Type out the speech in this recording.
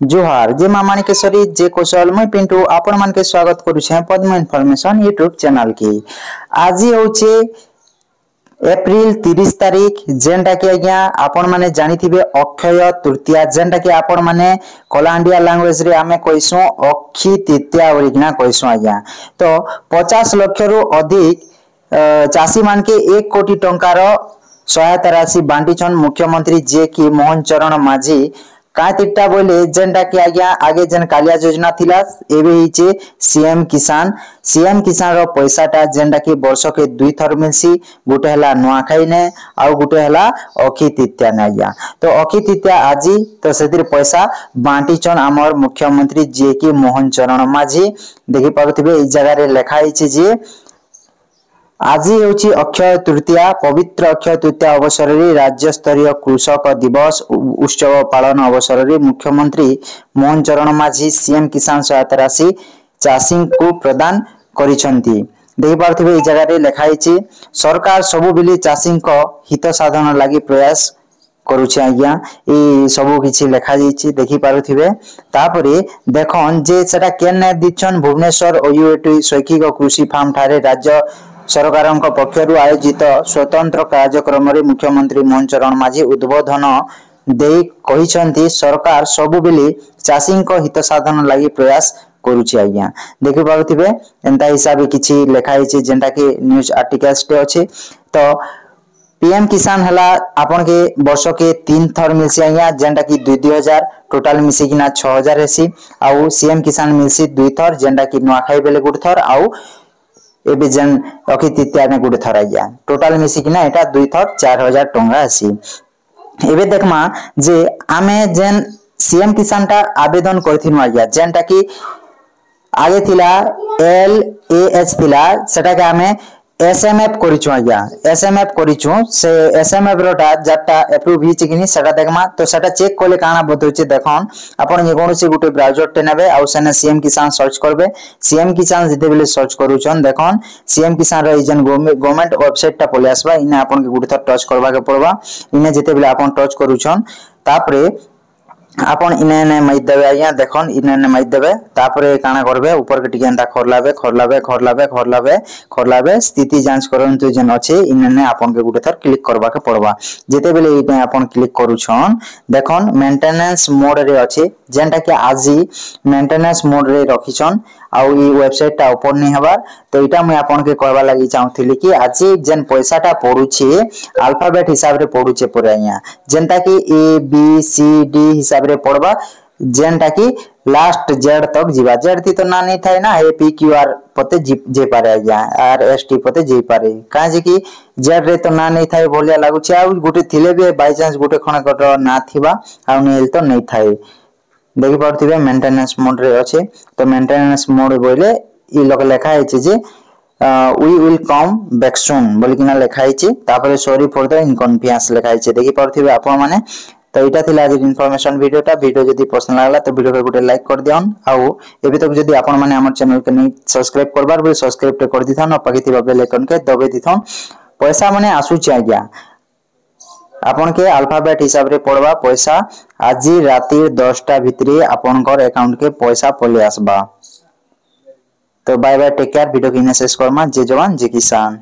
जोहार जे मामानी केसरी जे कौशल मैं पिंटू आपण मान के स्वागत करूछे पद्म इन्फॉर्मेशन यूट्यूब चैनल की। आज होचे एप्रिल 30 तारीख जेंटा कि आज्ञा आपण माने जानिथिबे अक्षय तृतीया जेंटा कि आपण माने कलांडिया लैंग्वेज रे आमे कहिसु अक्षी तृतीया बोलिकिना कहिसु आज्ञा। तो 50 लाख रु अधिक चासी मान के 1 कोटी टंकार सहायता राशि बांटीछन मुख्यमंत्री जे कि मोहन चरण माझी कातिटा बोले जेंटा कि आज्ञा आगे जेन कालिया योजना थिला एबे हिचे सीएम किसान रो पैसाटा जेंटा कि वर्ष के 2 थर मिलसी गुटे हला नुआखाई ने आ गुटे हला अखी तृतीया ने आज्ञा। तो अखी तृतीया आजी तो सेतिर पैसा बांटीचन आमर मुख्यमंत्री जे कि मोहन चरण माझी देखि पारुथिबे ई जगह रे लिखा हिचे जे आज होची अक्षय तृतीया पवित्र अक्षय तृतीया अवसर रे राज्य स्तरीय कृषक दिवस उत्सव पालन अवसर रे मुख्यमंत्री मोहन चरण माझी सीएम किसान सहायता राशि चाषी को प्रदान करिसंती। देखि पारथिबे ई जगह रे लिखा हिची सरकार सब बिली चाषी को हित साधन लागि प्रयास करूछि आज्ञा। ए सब किछि लिखा जाइछि देखि पारुथिबे। तापरे देखन जे सेटा केन दिछन भुवनेश्वर ओयूएटी शैक्षिक कृषि फार्म ठारे राज्य सरकारन पक्षरु आयोजित स्वतंत्र कार्यक्रम रे मुख्यमंत्री मोहन चरण माझी उद्बोधन देई कहिसंती सरकार सब बेले चाषी को हित साधन लागि प्रयास करूछि आज्ञा। देखि पारुथिबे एंता हिसाबे किछि लिखा हिछि जेंटा कि न्यूज आर्टिकल्स टे अछि। तो पीएम किसान हला आपन के वर्ष के 3 थर मिलसी आज्ञा जेंटा कि 2000 टोटल मिसी किना 6000 हेसी आउ सीएम किसान मिलसी 2 थर जेंटा कि नुआखाई बेले गुड थर आउ एबे जन अखी तृतीया ने गुड थर आज्ञा टोटल मिसी किना एटा 2 थर 4000 टंगा आसी। एबे देखमा जे आमे जेन सीएम किसान टा आवेदन करथिनु आज्ञा जेंटा कि आगे थिला LAH थिला सेटा के आमे एसएमएफ करिछु आज्ञा एसएमएफ करिछु से एसएमएफ रोटा जटा अप्रूव हिच किनी सेटा देखमा। तो सेटा चेक कोले काना बतौचे देखन आपण जे कोनोसी गुटे ब्राउजर टे नेबे आ सेने सीएम किसान सर्च करबे। सीएम किसान जते बेले सर्च करूछन देखन सीएम किसान रो इजन गवर्नमेंट वेबसाइट टा पले आसबा इने आपण के गुटे थर टच करबा के पड़बा। इने जते बेले आपण टच करूछन तापरे आपण इने माइ देबे आज्ञा देखन इने माइ देबे तापरे काना करबे ऊपर के टिके एंता खरलाबे स्थिति जांच करंतु जन अछि इने आपण के गुटे थर क्लिक करबा के पड़बा। जेते बेले इने आपण क्लिक करूछन देखन मेंटेनेंस मोड रे अछि जेंटा कि आजी मेंटेनेंस मोड रे रखिछन आउ ई वेबसाइट टा ओपन नै हबार। तो इटा मैं आपण के कहबा लागि चाहथिली कि आजी जेन पैसा टा पडुछि अल्फाबेट हिसाब रे पडुछि पुरा आज्ञा जेंटा कि ABCD हिसाब रे पड़बा जेंटा कि लास्ट जेड तक जीवा जेड थी तो ना नहीं थाए ना PQR पते जे पारे आज्ञा RST पते जे पारे काहे जे कि जेड रे तो ना नहीं थाए बोलिया लागु छै आ गुटे थिले बे बाय चांस गुटे खणा कटर ना थिबा आ नेल तो नहीं थाए। देखि पारथिबे मेंटेनेंस मोड रे अछि। तो मेंटेनेंस मोड बोले ई लोक लेखा है जे we will come back soon बोली किना लेखा है तापर सॉरी फॉर द इनकन्वीनियंस लेखा है देखि पारथिबे आपण माने। तो इटा थिला आज इन्फॉर्मेशन वीडियो जदी पसंद लागला तो वीडियो के गुटे लाइक कर दियन आउ एबे तक जदी आपण माने हमर चैनल के नै सब्सक्राइब करबार बे सब्सक्राइब ते कर दिथन पाके थिबा बेल आइकन के दबे दिथन। पैसा माने आसु छै आज्ञा आपण के अल्फाबेट हिसाब रे पड़वा पैसा आज राती 10टा भितरे आपनकर अकाउंट के पैसा पले आसबा। तो bye bye take care video के शेष करमा जय जवान जय किसान।